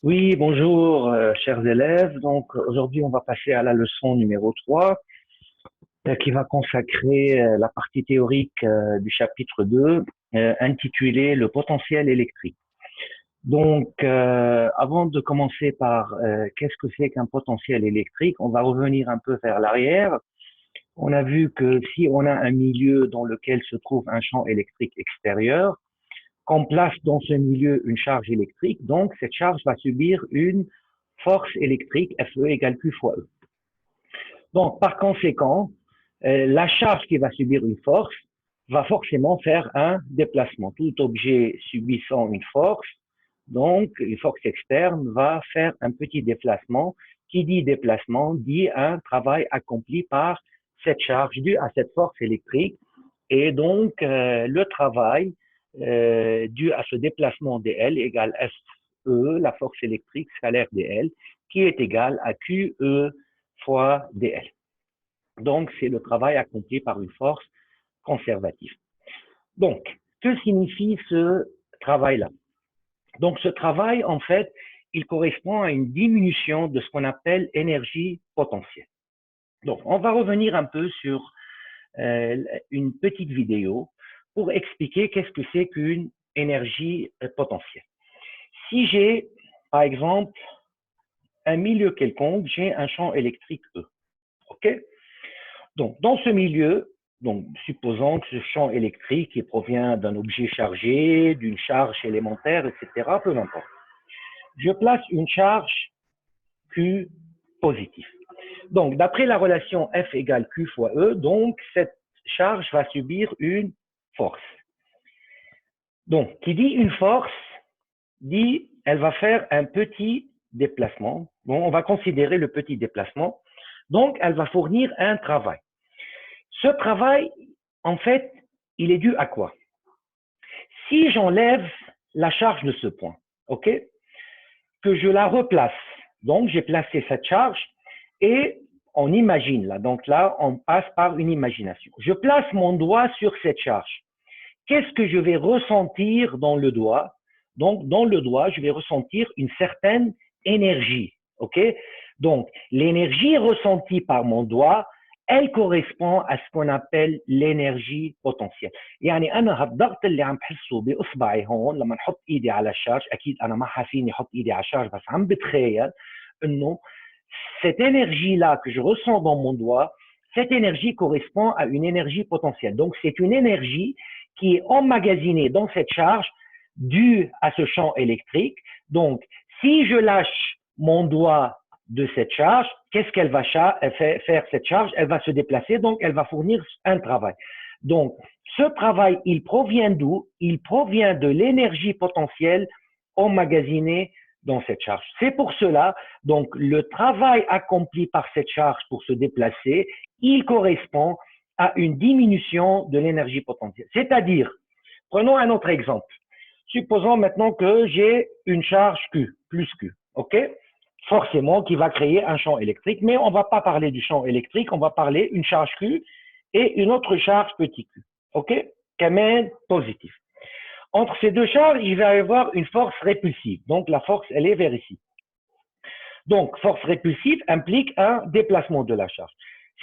Oui, bonjour, chers élèves. Donc, aujourd'hui, on va passer à la leçon numéro 3, qui va consacrer la partie théorique du chapitre 2, intitulée Le potentiel électrique. Donc, avant de commencer par qu'est-ce que c'est qu'un potentiel électrique, on va revenir un peu vers l'arrière. On a vu que si on a un milieu dans lequel se trouve un champ électrique extérieur, qu'on place dans ce milieu une charge électrique, donc cette charge va subir une force électrique Fe égale Q fois E. Donc, par conséquent, la charge qui va subir une force va forcément faire un déplacement. Tout objet subissant une force, donc une force externe, va faire un petit déplacement. Qui dit déplacement dit un travail accompli par cette charge due à cette force électrique. Et donc, le travail dû à ce déplacement dL égale FE, la force électrique scalaire dL, qui est égale à QE fois dL. Donc, c'est le travail accompli par une force conservative. Donc, que signifie ce travail-là? Donc, ce travail, en fait, il correspond à une diminution de ce qu'on appelle énergie potentielle. Donc, on va revenir un peu sur une petite vidéo pour expliquer qu'est-ce que c'est qu'une énergie potentielle. Si j'ai, par exemple, un milieu quelconque, j'ai un champ électrique E. OK? Donc, dans ce milieu, donc, supposons que ce champ électrique qui provient d'un objet chargé, d'une charge élémentaire, etc., peu importe. Je place une charge Q positive. Donc, d'après la relation F égale Q fois E, donc, cette charge va subir une force. Donc, qui dit une force, dit elle va faire un petit déplacement. Bon, on va considérer le petit déplacement. Donc, elle va fournir un travail. Ce travail, en fait, il est dû à quoi? Si j'enlève la charge de ce point, OK, que je la replace, donc j'ai placé cette charge et on imagine là, donc là, on passe par une imagination. Je place mon doigt sur cette charge. Qu'est-ce que je vais ressentir dans le doigt? Donc, dans le doigt, je vais ressentir une certaine énergie. OK? Donc, l'énergie ressentie par mon doigt, elle correspond à ce qu'on appelle l'énergie potentielle. يعني انا هالضغط اللي عم بحسه باصبعي هون لما نحط ايدي على الشارج، اكيد انا ما حفيني احط ايدي على الشارج، بس عم بتخيل انه cette énergie-là que je ressens dans mon doigt, cette énergie correspond à une énergie potentielle. Donc, c'est une énergie qui est emmagasinée dans cette charge due à ce champ électrique. Donc, si je lâche mon doigt de cette charge, qu'est-ce qu'elle va faire cette charge? Elle va se déplacer, donc elle va fournir un travail. Donc, ce travail, il provient d'où? Il provient de l'énergie potentielle emmagasinée dans cette charge. C'est pour cela, donc, le travail accompli par cette charge pour se déplacer, il correspond à une diminution de l'énergie potentielle. C'est-à-dire, prenons un autre exemple. Supposons maintenant que j'ai une charge Q, plus Q, OK? Forcément, qui va créer un champ électrique, mais on ne va pas parler du champ électrique, on va parler d'une charge Q et une autre charge petit q, OK? Qu'amène positif. Entre ces deux charges, il va y avoir une force répulsive. Donc, la force, elle est vers ici. Donc, force répulsive implique un déplacement de la charge.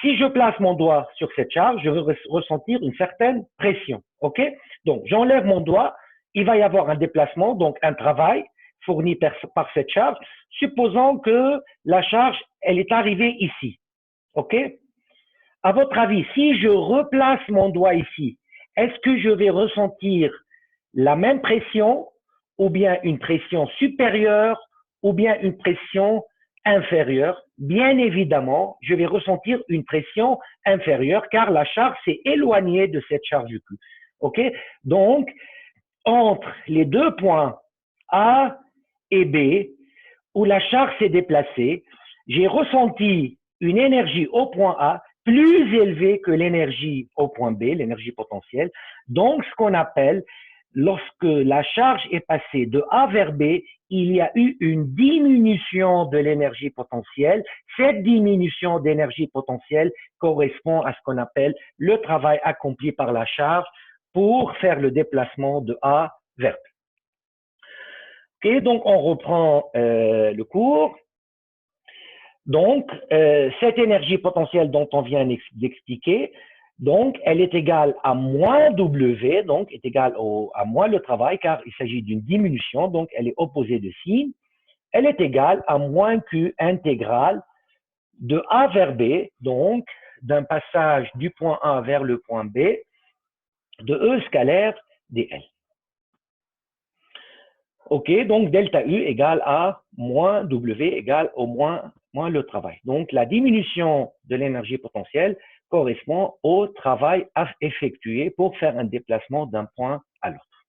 Si je place mon doigt sur cette charge, je vais ressentir une certaine pression. OK? Donc, j'enlève mon doigt, il va y avoir un déplacement, donc un travail fourni par cette charge, supposons que la charge, elle est arrivée ici. OK? À votre avis, si je replace mon doigt ici, est-ce que je vais ressentir la même pression ou bien une pression supérieure ou bien une pression inférieure? Bien évidemment, je vais ressentir une pression inférieure car la charge s'est éloignée de cette charge du Q. OK? Donc, entre les deux points A et B, où la charge s'est déplacée, j'ai ressenti une énergie au point A plus élevée que l'énergie au point B, l'énergie potentielle. Donc, ce qu'on appelle, lorsque la charge est passée de A vers B, il y a eu une diminution de l'énergie potentielle. Cette diminution d'énergie potentielle correspond à ce qu'on appelle le travail accompli par la charge pour faire le déplacement de A vers B. Ok, donc on reprend le cours. Donc, cette énergie potentielle dont on vient d'expliquer, donc, elle est égale à moins W, donc est égale à moins le travail, car il s'agit d'une diminution, donc elle est opposée de signe. Elle est égale à moins Q intégrale de A vers B, donc d'un passage du point A vers le point B, de E scalaire dl. OK, donc delta U égale à moins W égale au moins le travail. Donc, la diminution de l'énergie potentielle correspond au travail à effectuer pour faire un déplacement d'un point à l'autre.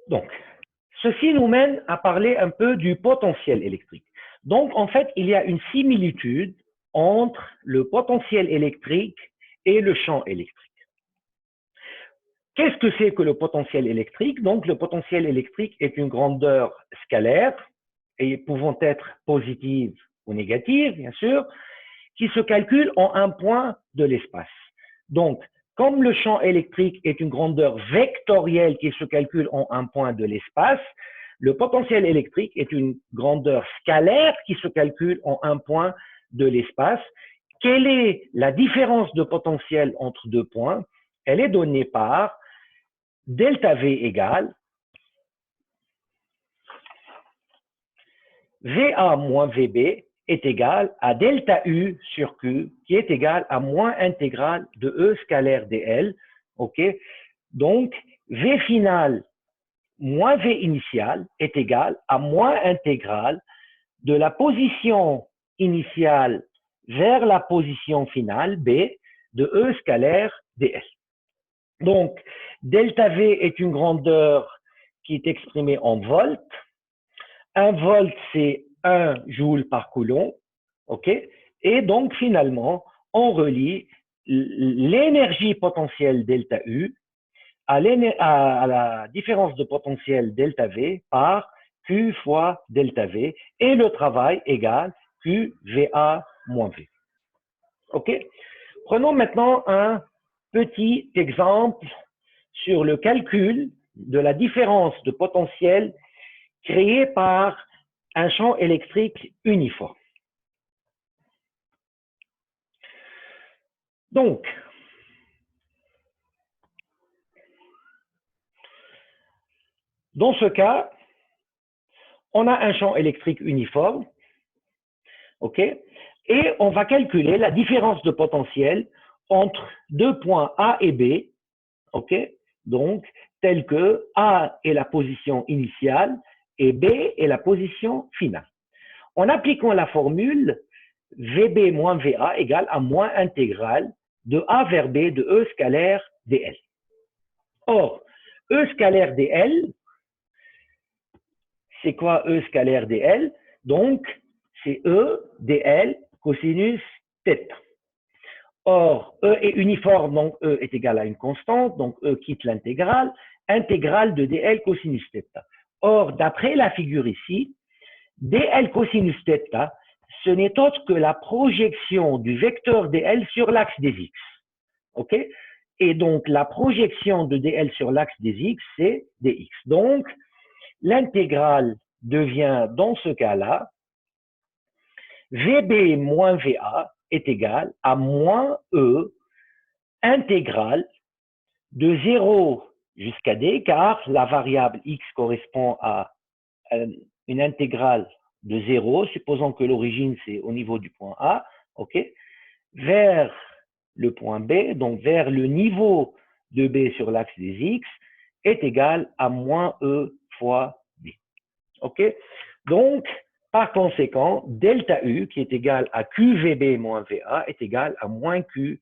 Donc, ceci nous mène à parler un peu du potentiel électrique. Donc, en fait, il y a une similitude entre le potentiel électrique et le champ électrique. Qu'est-ce que c'est que le potentiel électrique? Donc, le potentiel électrique est une grandeur scalaire, et pouvant être positive ou négative, bien sûr, qui se calcule en un point de l'espace. Donc, comme le champ électrique est une grandeur vectorielle qui se calcule en un point de l'espace, le potentiel électrique est une grandeur scalaire qui se calcule en un point de l'espace. Quelle est la différence de potentiel entre deux points? Elle est donnée par delta V égale VA moins VB est égal à delta U sur Q, qui est égal à moins intégrale de E scalaire dl. OK? Donc, V final moins V initial est égal à moins intégrale de la position initiale vers la position finale, B, de E scalaire dl. Donc, delta V est une grandeur qui est exprimée en volts. 1 volt, c'est 1 joule par coulomb. OK? Et donc, finalement, on relie l'énergie potentielle delta U à la différence de potentiel delta V par Q fois delta V et le travail égale QVA moins V. OK? Prenons maintenant un petit exemple sur le calcul de la différence de potentiel créée par un champ électrique uniforme. Donc, dans ce cas, on a un champ électrique uniforme, OK? Et on va calculer la différence de potentiel entre deux points A et B, OK? Donc, tel que A est la position initiale et B est la position finale. En appliquant la formule, VB moins VA égale à moins intégrale de A vers B de E scalaire dl. Or, E scalaire dl, c'est quoi E scalaire dl? Donc, c'est E dl cosinus θ. Or, E est uniforme, donc E est égal à une constante, donc E quitte l'intégrale, intégrale de dl cosinus θ. Or, d'après la figure ici, dl cosinus θ, ce n'est autre que la projection du vecteur dl sur l'axe des x. OK? Et donc, la projection de dl sur l'axe des x, c'est dx. Donc, l'intégrale devient, dans ce cas-là, VB moins VA est égal à moins E intégrale de 0 jusqu'à d, car la variable x correspond à une intégrale de 0, supposons que l'origine c'est au niveau du point A, OK, vers le point B, donc vers le niveau de B sur l'axe des x, est égal à moins E fois B. OK? Donc, par conséquent, delta U, qui est égal à QVB moins VA, est égal à moins QE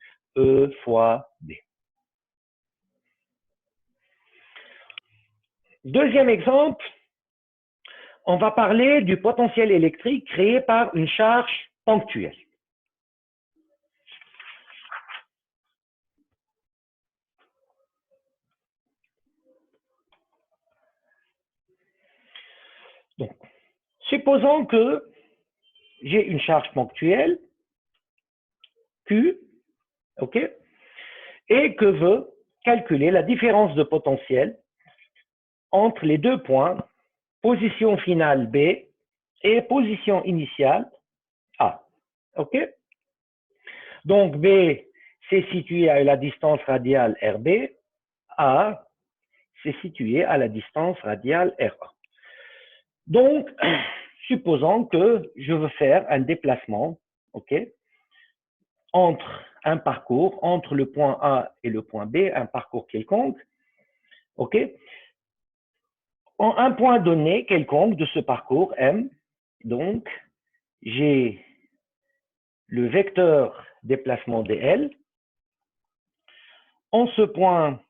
fois B. Deuxième exemple, on va parler du potentiel électrique créé par une charge ponctuelle. Donc, supposons que j'ai une charge ponctuelle, Q, OK, et que veut calculer la différence de potentiel entre les deux points, position finale B et position initiale A. OK? Donc, B, c'est situé à la distance radiale RB. A, c'est situé à la distance radiale RA. Donc, supposons que je veux faire un déplacement, OK, entre un parcours, entre le point A et le point B, un parcours quelconque, OK, en un point donné quelconque de ce parcours M, donc, j'ai le vecteur déplacement dl. En ce point,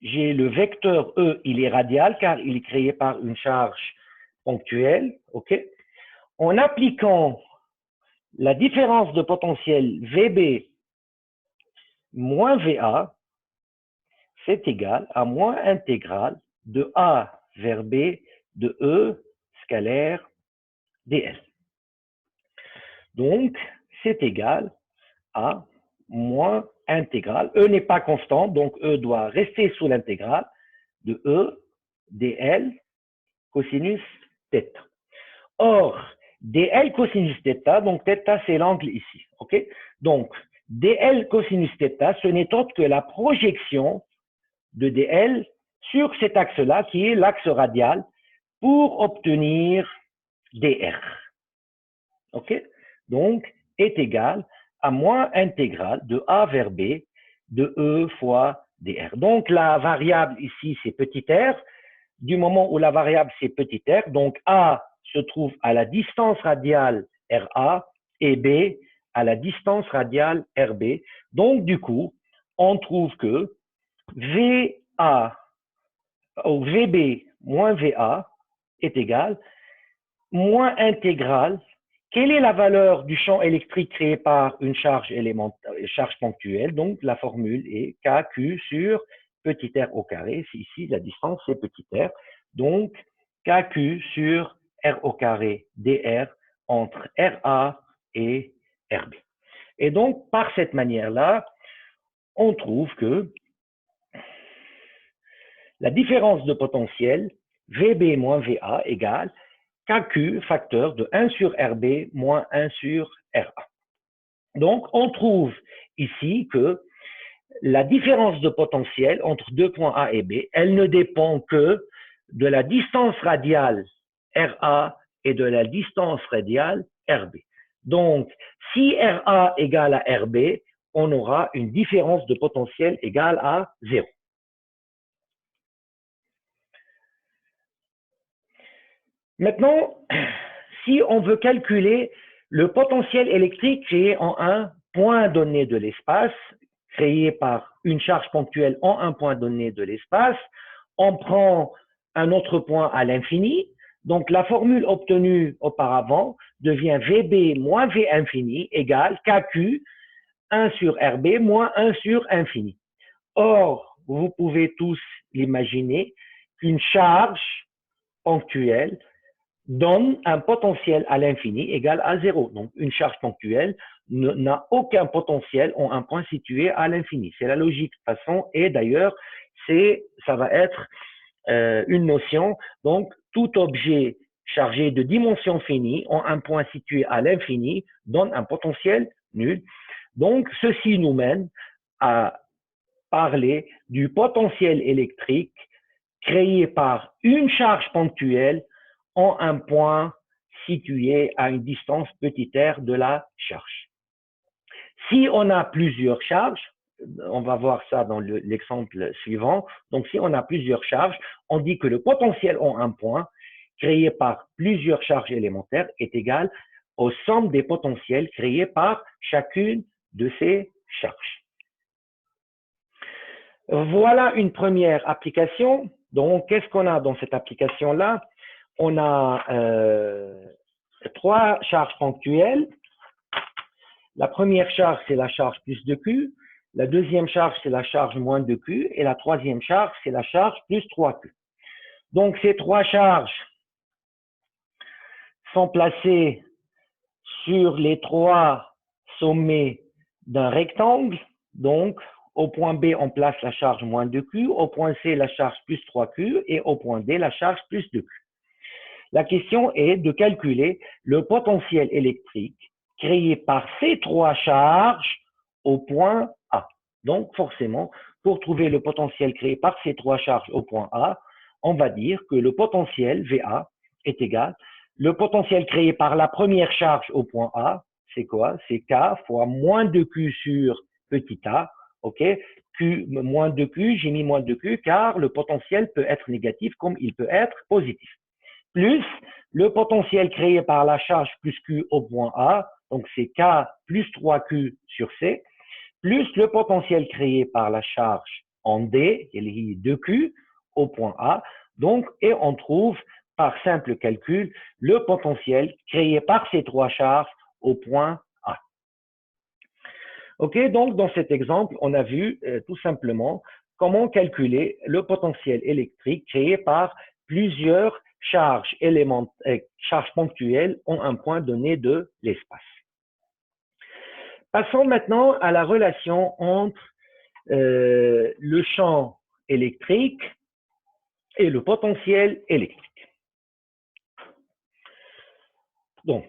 j'ai le vecteur E, il est radial car il est créé par une charge ponctuelle, OK? En appliquant la différence de potentiel VB moins VA, c'est égal à moins intégrale de A vers B de E scalaire dl. Donc, c'est égal à moins intégrale. E n'est pas constant, donc E doit rester sous l'intégrale de E dl cosinus θ. Or, dl cosinus θ, donc θ c'est l'angle ici, ok? Donc, dl cosinus θ, ce n'est autre que la projection de dl sur cet axe-là, qui est l'axe radial, pour obtenir dr. Ok? Donc, est égal à moins intégrale de a vers b de e fois dr. Donc, la variable ici, c'est petit r. Du moment où la variable, c'est petit r, donc a se trouve à la distance radiale RA et b à la distance radiale RB. Donc, du coup, on trouve que VA ou VB moins VA est égal moins intégrale. Quelle est la valeur du champ électrique créé par une charge charge ponctuelle? Donc, la formule est KQ sur petit r au carré. Ici, la distance, c'est petit r. Donc, KQ sur r au carré dr entre RA et RB. Et donc, par cette manière-là, on trouve que la différence de potentiel VB moins VA égale KQ facteur de 1 sur RB moins 1 sur RA. Donc, on trouve ici que la différence de potentiel entre deux points A et B, elle ne dépend que de la distance radiale RA et de la distance radiale RB. Donc, si RA égale à RB, on aura une différence de potentiel égale à 0. Maintenant, si on veut calculer le potentiel électrique créé en un point donné de l'espace, créé par une charge ponctuelle en un point donné de l'espace, on prend un autre point à l'infini. Donc, la formule obtenue auparavant devient VB moins V infini égale KQ 1 sur RB moins 1 sur infini. Or, vous pouvez tous l'imaginer qu'une charge ponctuelle donne un potentiel à l'infini égal à 0. Donc, une charge ponctuelle n'a aucun potentiel en un point situé à l'infini. C'est la logique de toute façon. Et d'ailleurs, ça va être une notion. Donc, tout objet chargé de dimension finie en un point situé à l'infini donne un potentiel nul. Donc, ceci nous mène à parler du potentiel électrique créé par une charge ponctuelle en un point situé à une distance petit r de la charge. Si on a plusieurs charges, on va voir ça dans l'exemple suivant. Donc, si on a plusieurs charges, on dit que le potentiel en un point créé par plusieurs charges élémentaires est égal aux sommes des potentiels créés par chacune de ces charges. Voilà une première application. Donc, qu'est-ce qu'on a dans cette application-là? On a trois charges ponctuelles. La première charge, c'est la charge plus 2Q. La deuxième charge, c'est la charge moins 2Q. Et la troisième charge, c'est la charge plus 3Q. Donc, ces trois charges sont placées sur les trois sommets d'un rectangle. Donc, Au point B, on place la charge moins 2Q. Au point C, la charge plus 3Q. Et au point D, la charge plus 2Q. La question est de calculer le potentiel électrique créé par ces trois charges au point A. Donc, forcément, pour trouver le potentiel créé par ces trois charges au point A, on va dire que le potentiel VA est égal. Le potentiel créé par la première charge au point A, c'est quoi? C'est K fois moins 2Q sur petit a. OK? Q, moins 2Q, j'ai mis moins 2Q car le potentiel peut être négatif comme il peut être positif. Plus le potentiel créé par la charge plus Q au point A, donc c'est K plus 3Q sur C, plus le potentiel créé par la charge en D, qui est 2Q, au point A. Donc, et on trouve par simple calcul le potentiel créé par ces trois charges au point A. OK, donc dans cet exemple, on a vu tout simplement comment calculer le potentiel électrique créé par plusieurs charges ponctuelles en un point donné de l'espace. Passons maintenant à la relation entre le champ électrique et le potentiel électrique. Donc,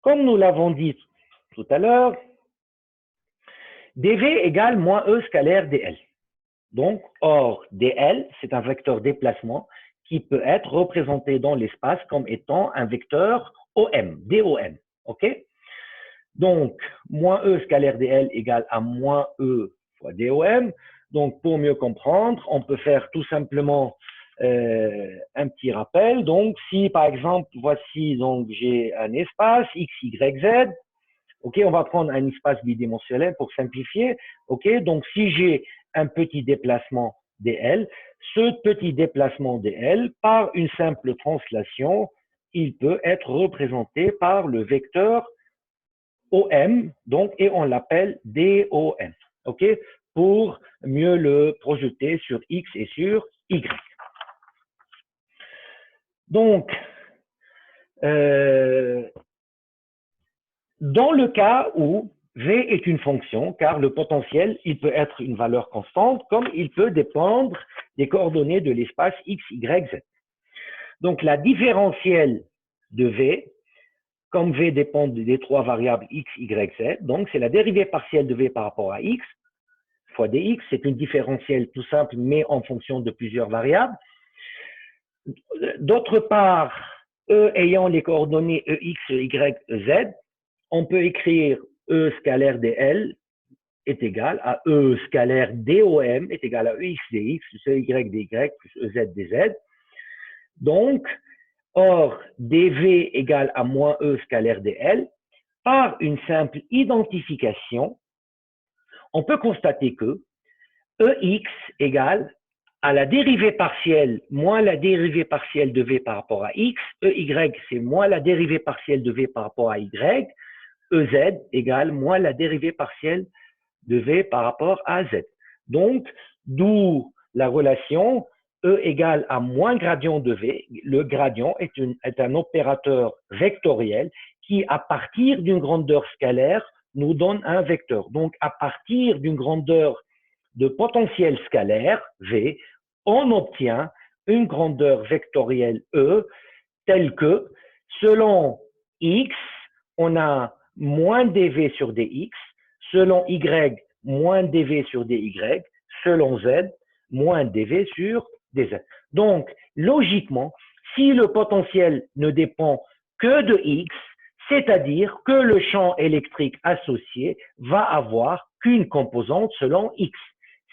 comme nous l'avons dit tout à l'heure, dV égale moins E scalaire dL. Donc, or, dL, c'est un vecteur déplacement qui peut être représenté dans l'espace comme étant un vecteur OM, DOM. OK? Donc, moins E scalaire dL égale à moins E fois DOM. Donc, pour mieux comprendre, on peut faire tout simplement un petit rappel. Donc, si par exemple, voici, donc j'ai un espace X, Y, Z. OK, on va prendre un espace bidimensionnel pour simplifier. OK, donc si j'ai un petit déplacement dl, ce petit déplacement dl, par une simple translation, il peut être représenté par le vecteur OM, donc, et on l'appelle DOM. OK, pour mieux le projeter sur X et sur Y. Donc, dans le cas où V est une fonction, car le potentiel, il peut être une valeur constante, comme il peut dépendre des coordonnées de l'espace X, Y, Z. Donc, la différentielle de V, comme V dépend des trois variables X, Y, Z, donc c'est la dérivée partielle de V par rapport à X fois dx, c'est une différentielle tout simple, mais en fonction de plusieurs variables. D'autre part, E ayant les coordonnées EX, Y, Z, on peut écrire E scalaire dl est égal à E scalaire DOM est égal à EX dx plus EY dy plus EZ dz. Donc, or, dV égale à moins E scalaire dl, par une simple identification, on peut constater que EX égale à la dérivée partielle moins la dérivée partielle de V par rapport à X, EY c'est moins la dérivée partielle de V par rapport à Y, EZ égale moins la dérivée partielle de V par rapport à Z. Donc, d'où la relation E égale à moins gradient de V. Le gradient est un opérateur vectoriel qui, à partir d'une grandeur scalaire, nous donne un vecteur. Donc, à partir d'une grandeur de potentiel scalaire, V, on obtient une grandeur vectorielle E telle que, selon X, on a moins dV sur dx, selon Y, moins dV sur dy, selon Z, moins dV sur dz. Donc, logiquement, si le potentiel ne dépend que de X, c'est-à-dire que le champ électrique associé va avoir qu'une composante selon X.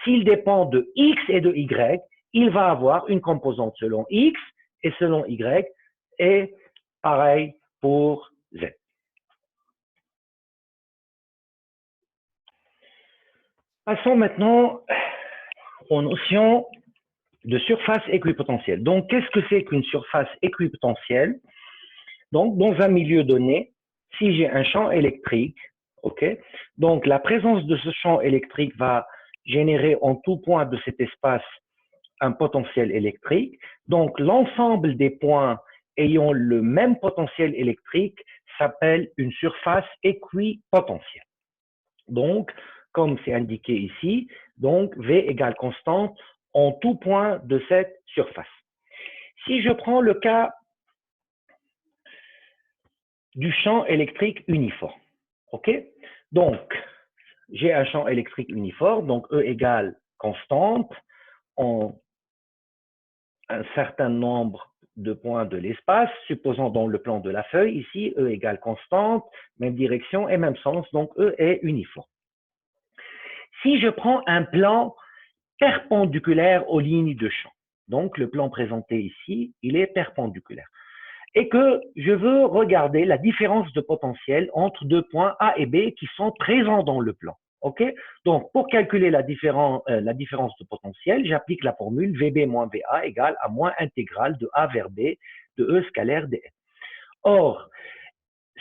S'il dépend de X et de Y, il va avoir une composante selon X et selon Y, et pareil pour Z. Passons maintenant aux notions de surface équipotentielle. Donc, qu'est-ce que c'est qu'une surface équipotentielle? Donc, dans un milieu donné, si j'ai un champ électrique, ok, donc la présence de ce champ électrique va générer en tout point de cet espace un potentiel électrique. Donc, l'ensemble des points ayant le même potentiel électrique s'appelle une surface équipotentielle. Donc, comme c'est indiqué ici, donc V égale constante en tout point de cette surface. Si je prends le cas du champ électrique uniforme, ok? Donc, j'ai un champ électrique uniforme, donc E égale constante en un certain nombre de points de l'espace, supposons dans le plan de la feuille, ici, E égale constante, même direction et même sens, donc E est uniforme. Si je prends un plan perpendiculaire aux lignes de champ, donc le plan présenté ici, il est perpendiculaire, et que je veux regarder la différence de potentiel entre deux points A et B qui sont présents dans le plan. Ok? Donc, pour calculer la différence de potentiel, j'applique la formule VB moins VA égale à moins intégrale de A vers B de E scalaire dS. Or,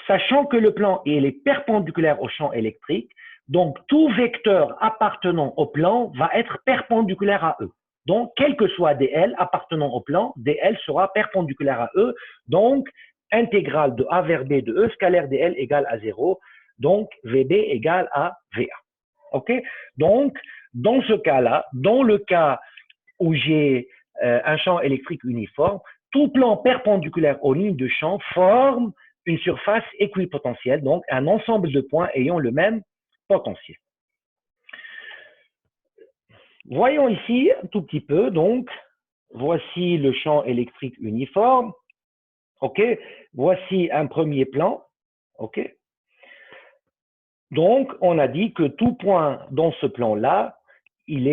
sachant que le plan est perpendiculaire au champ électrique, donc tout vecteur appartenant au plan va être perpendiculaire à E. Donc, quel que soit dl appartenant au plan, dl sera perpendiculaire à E. Donc, intégrale de A vers B de E scalaire dl égale à 0. Donc, VB égale à VA. OK? Donc, dans ce cas-là, dans le cas où j'ai un champ électrique uniforme, tout plan perpendiculaire aux lignes de champ forme une surface équipotentielle, donc un ensemble de points ayant le même potentiel. Voyons ici un tout petit peu, donc, voici le champ électrique uniforme, ok, voici un premier plan, ok. Donc, on a dit que tout point dans ce plan-là, il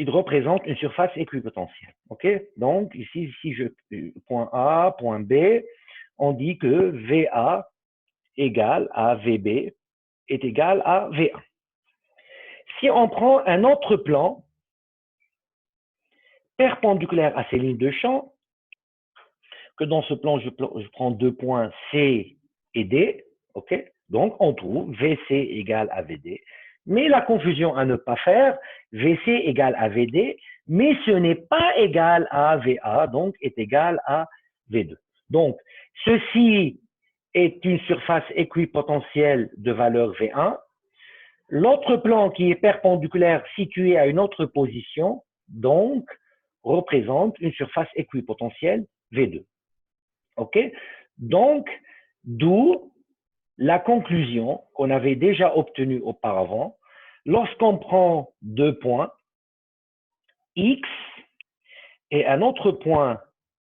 représente une surface équipotentielle, ok. Donc, ici, point A, point B, on dit que VA égale à VB est égal à V1. Si on prend un autre plan perpendiculaire à ces lignes de champ, que dans ce plan, je prends deux points C et D, ok? Donc, on trouve VC égale à VD. Mais la confusion à ne pas faire, VC égale à VD, mais ce n'est pas égal à VA, donc est égal à V2. Donc, ceci est une surface équipotentielle de valeur V1. L'autre plan qui est perpendiculaire situé à une autre position, donc, représente une surface équipotentielle V2. OK? Donc, d'où la conclusion qu'on avait déjà obtenue auparavant. Lorsqu'on prend deux points, X et un autre point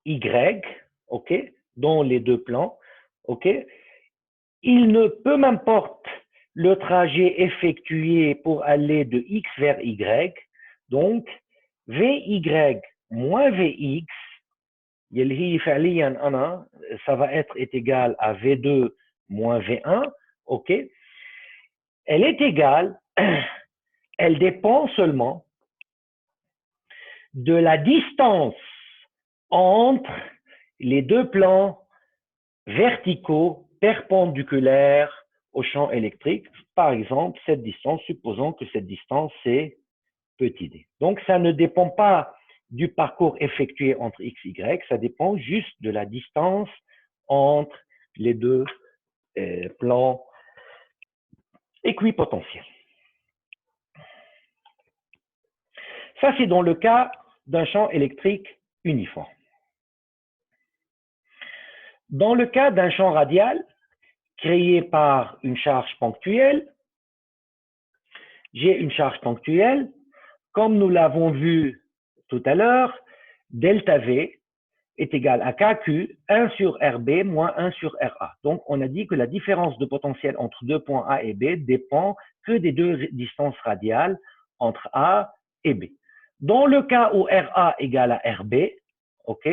Y, OK, dans les deux plans, OK, il ne peut m'importe le trajet effectué pour aller de X vers Y. Donc, VY moins VX, ça va être égal à V2 moins V1, ok? Elle est égale, elle dépend seulement de la distance entre les deux plans verticaux perpendiculaires au champ électrique. Par exemple, cette distance, supposons que cette distance, c'est petit d. Donc, ça ne dépend pas du parcours effectué entre x, y, ça dépend juste de la distance entre les deux plans équipotentiels. Ça, c'est dans le cas d'un champ électrique uniforme. Dans le cas d'un champ radial créé par une charge ponctuelle, j'ai une charge ponctuelle, comme nous l'avons vu tout à l'heure, delta V est égal à KQ 1 sur RB moins 1 sur RA. Donc, on a dit que la différence de potentiel entre deux points A et B dépend que des deux distances radiales entre A et B. Dans le cas où RA égale à RB, ok,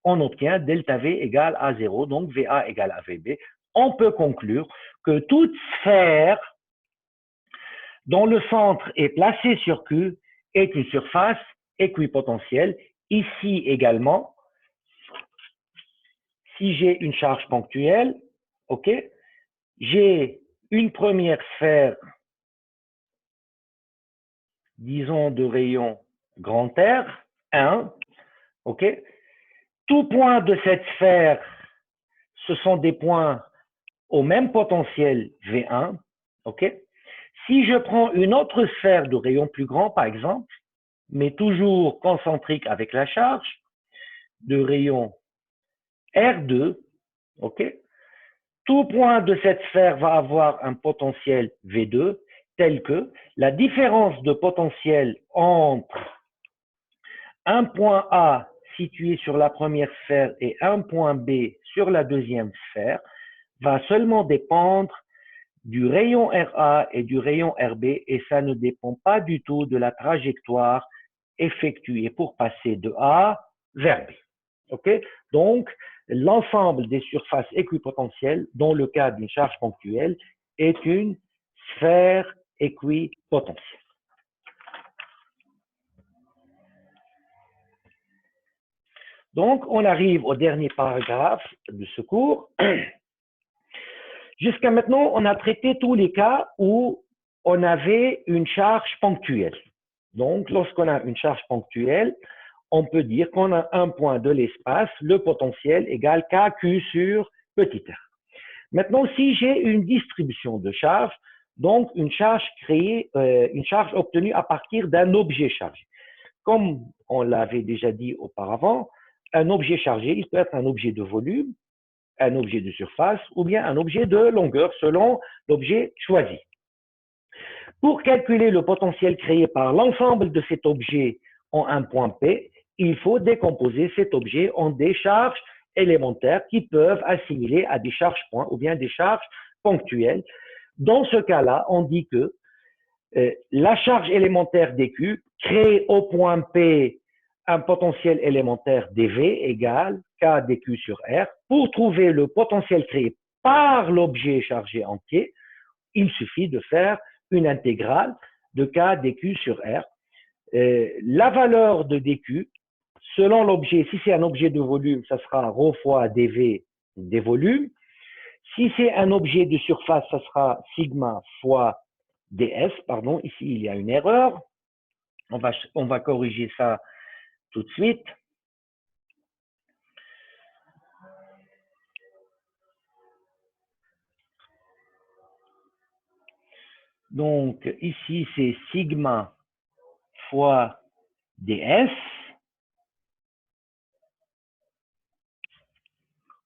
on obtient delta V égale à 0, donc VA égale à VB. On peut conclure que toute sphère dont le centre est placé sur Q est une surface équipotentielle. Ici également, si j'ai une charge ponctuelle, ok, j'ai une première sphère, disons de rayon grand R, 1, ok. Tout point de cette sphère, ce sont des points au même potentiel V1, OK? Si je prends une autre sphère de rayon plus grand, par exemple, mais toujours concentrique avec la charge, de rayon R2, OK? Tout point de cette sphère va avoir un potentiel V2 tel que la différence de potentiel entre un point A situé sur la première sphère et un point B sur la deuxième sphère va seulement dépendre du rayon RA et du rayon RB et ça ne dépend pas du tout de la trajectoire effectuée pour passer de A vers B. OK? Donc, l'ensemble des surfaces équipotentielles, dans le cas d'une charge ponctuelle, est une sphère équipotentielle. Donc, on arrive au dernier paragraphe de ce cours. Jusqu'à maintenant, on a traité tous les cas où on avait une charge ponctuelle. Donc, lorsqu'on a une charge ponctuelle, on peut dire qu'on a un point de l'espace, le potentiel égale KQ sur petit r. Maintenant, si j'ai une distribution de charge, donc une charge obtenue à partir d'un objet chargé. Comme on l'avait déjà dit auparavant, un objet chargé, il peut être un objet de volume, un objet de surface ou bien un objet de longueur selon l'objet choisi. Pour calculer le potentiel créé par l'ensemble de cet objet en un point P, il faut décomposer cet objet en des charges élémentaires qui peuvent assimiler à des charges points ou bien des charges ponctuelles. Dans ce cas-là, on dit que la charge élémentaire dQ crée au point P un potentiel élémentaire dV égale K dQ sur R. Pour trouver le potentiel créé par l'objet chargé entier, il suffit de faire une intégrale de K dQ sur R. La valeur de dQ, selon l'objet, si c'est un objet de volume, ça sera ρ fois dV des volumes. Si c'est un objet de surface, ça sera sigma fois ds. Pardon, ici il y a une erreur. On va corriger ça tout de suite. Donc ici c'est sigma fois ds.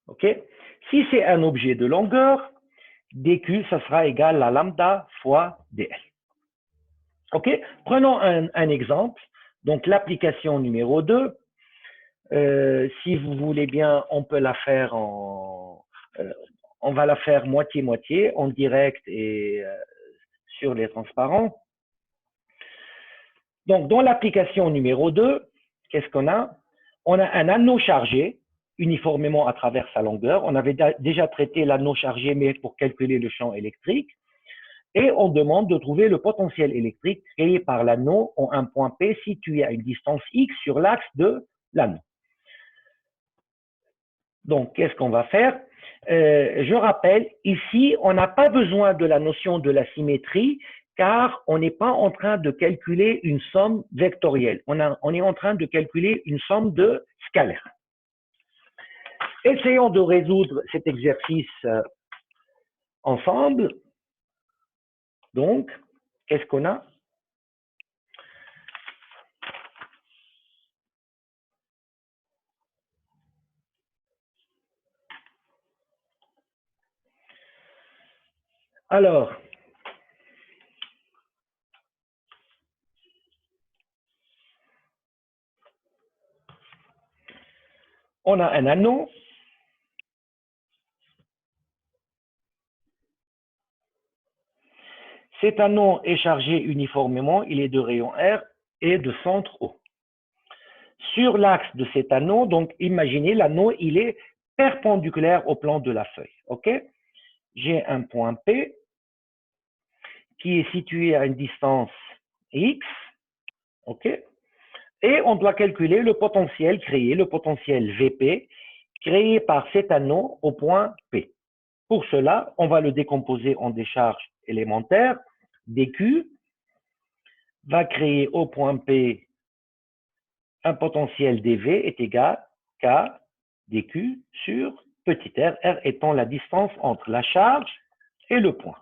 OK? Si c'est un objet de longueur, dq, ça sera égal à lambda fois dl. OK? Prenons un exemple. Donc, l'application numéro 2. Si vous voulez bien, on peut la faire on va la faire moitié-moitié, en direct et sur les transparents. Donc, dans l'application numéro 2, qu'est-ce qu'on a? On a un anneau chargé uniformément à travers sa longueur. On avait déjà traité l'anneau chargé, mais pour calculer le champ électrique. Et on demande de trouver le potentiel électrique créé par l'anneau en un point P situé à une distance X sur l'axe de l'anneau. Donc, qu'est-ce qu'on va faire? Je rappelle, ici, on n'a pas besoin de la notion de la symétrie, car on n'est pas en train de calculer une somme vectorielle. On est en train de calculer une somme de scalaires. Essayons de résoudre cet exercice ensemble. Donc, qu'est-ce qu'on a? Alors, on a un anneau. Cet anneau est chargé uniformément, il est de rayon R et de centre O. Sur l'axe de cet anneau, donc imaginez l'anneau, il est perpendiculaire au plan de la feuille. OK? J'ai un point P qui est situé à une distance X. OK? Et on doit calculer le potentiel créé, le potentiel VP, créé par cet anneau au point P. Pour cela, on va le décomposer en des charges élémentaires. dQ va créer au point P un potentiel dV est égal à K dQ sur petit r, r étant la distance entre la charge et le point.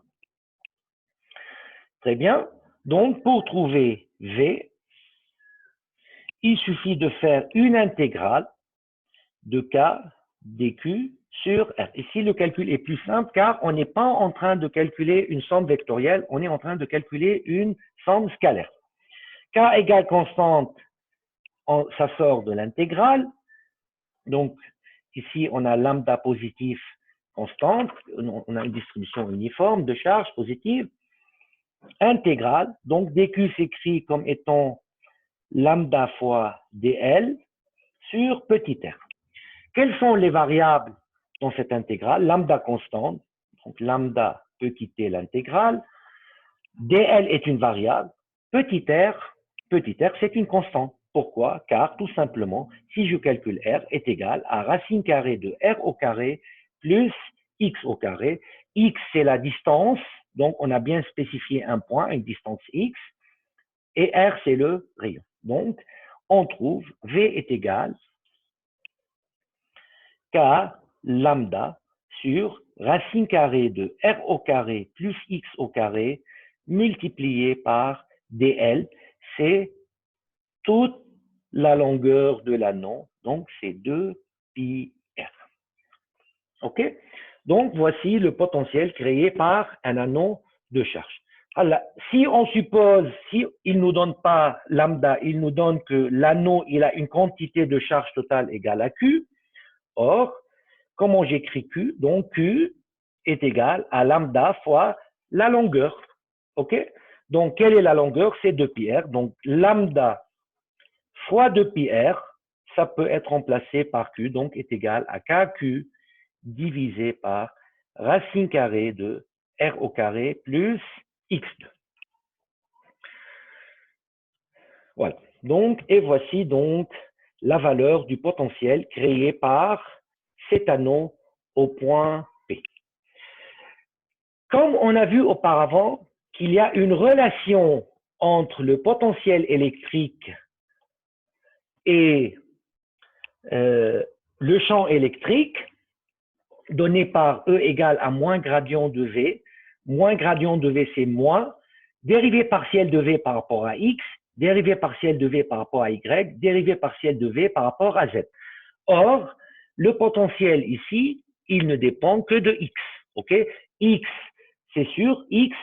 Très bien. Donc, pour trouver V, il suffit de faire une intégrale de K dQ sur R. Ici, le calcul est plus simple car on n'est pas en train de calculer une somme vectorielle, on est en train de calculer une somme scalaire. K égale constante, ça sort de l'intégrale. Donc, ici, on a lambda positif constante, on a une distribution uniforme de charge positive. Intégrale, donc dQ s'écrit comme étant lambda fois dl sur petit r. Quelles sont les variables dans cette intégrale? Lambda constante, donc lambda peut quitter l'intégrale. dl est une variable. Petit r c'est une constante. Pourquoi? Car tout simplement, si je calcule r est égal à racine carrée de r au carré plus x au carré. X, c'est la distance, donc on a bien spécifié un point, une distance x, et r, c'est le rayon. Donc, on trouve V est égal K lambda sur racine carrée de r au carré plus x au carré multiplié par dl, c'est toute la longueur de l'anneau, donc c'est 2πr. OK? Donc, voici le potentiel créé par un anneau de charge. Alors, si on suppose, si il ne nous donne pas lambda, il nous donne que l'anneau, il a une quantité de charge totale égale à Q. Or, comment j'écris Q? Donc, Q est égal à lambda fois la longueur. OK? Donc, quelle est la longueur? C'est 2πr. Donc, lambda fois 2πr, ça peut être remplacé par Q, donc est égal à KQ divisé par racine carrée de r au carré plus x2. Voilà. Donc, et voici donc la valeur du potentiel créé par cet anneau au point P. Comme on a vu auparavant qu'il y a une relation entre le potentiel électrique et le champ électrique, donné par E égale à moins gradient de V. Moins gradient de V, c'est moins. Dérivée partielle de V par rapport à X, dérivée partielle de V par rapport à Y, dérivée partielle de V par rapport à Z. Or, le potentiel ici, il ne dépend que de X. Okay? X, c'est sûr, X,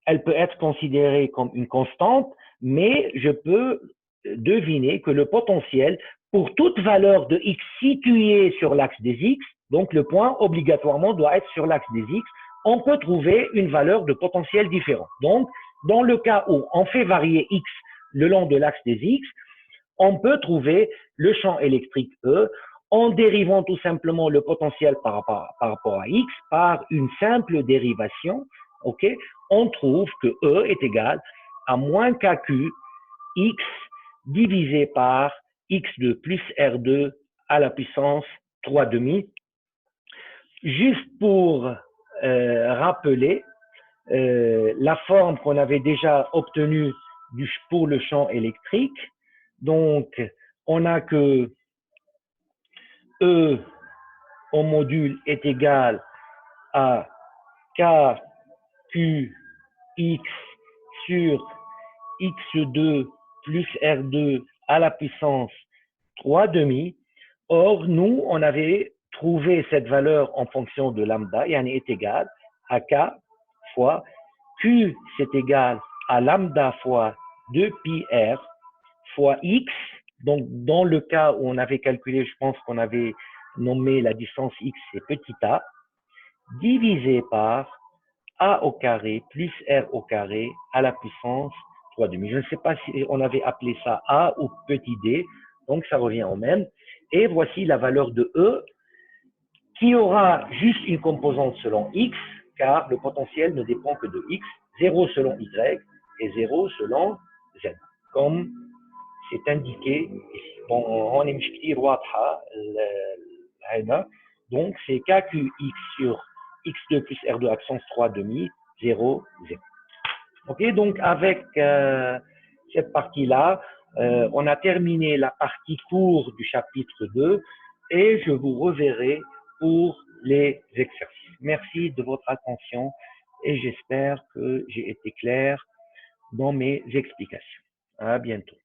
elle peut être considérée comme une constante, mais je peux deviner que le potentiel, pour toute valeur de X située sur l'axe des X, donc le point obligatoirement doit être sur l'axe des X, on peut trouver une valeur de potentiel différent. Donc, dans le cas où on fait varier X le long de l'axe des X, on peut trouver le champ électrique E en dérivant tout simplement le potentiel par rapport à X par une simple dérivation. Okay? On trouve que E est égal à moins KQ X divisé par X2 plus R2 à la puissance 3,5. Juste pour rappeler la forme qu'on avait déjà obtenue pour le champ électrique. Donc, on a que E au module est égal à KQX sur X2 plus R2 à la puissance 3,5. Or, nous, on avait trouvé cette valeur en fonction de lambda, et elle est égale à K fois Q, c'est égal à lambda fois 2πr fois X. Donc, dans le cas où on avait calculé, je pense qu'on avait nommé la distance X, c'est petit a, divisé par A au carré plus R au carré à la puissance 3,5. Je ne sais pas si on avait appelé ça A ou petit d, donc ça revient au même. Et voici la valeur de E qui aura juste une composante selon X, car le potentiel ne dépend que de X, 0 selon Y et 0 selon Z, comme c'est indiqué ici. Bon, on est كتير واضحة هذا. Donc, c'est KQX sur X2 plus R2 accent 3,5, 0, 0. OK, donc avec cette partie-là, on a terminé la partie court du chapitre 2 et je vous reverrai pour les exercices. Merci de votre attention et j'espère que j'ai été clair dans mes explications. À bientôt.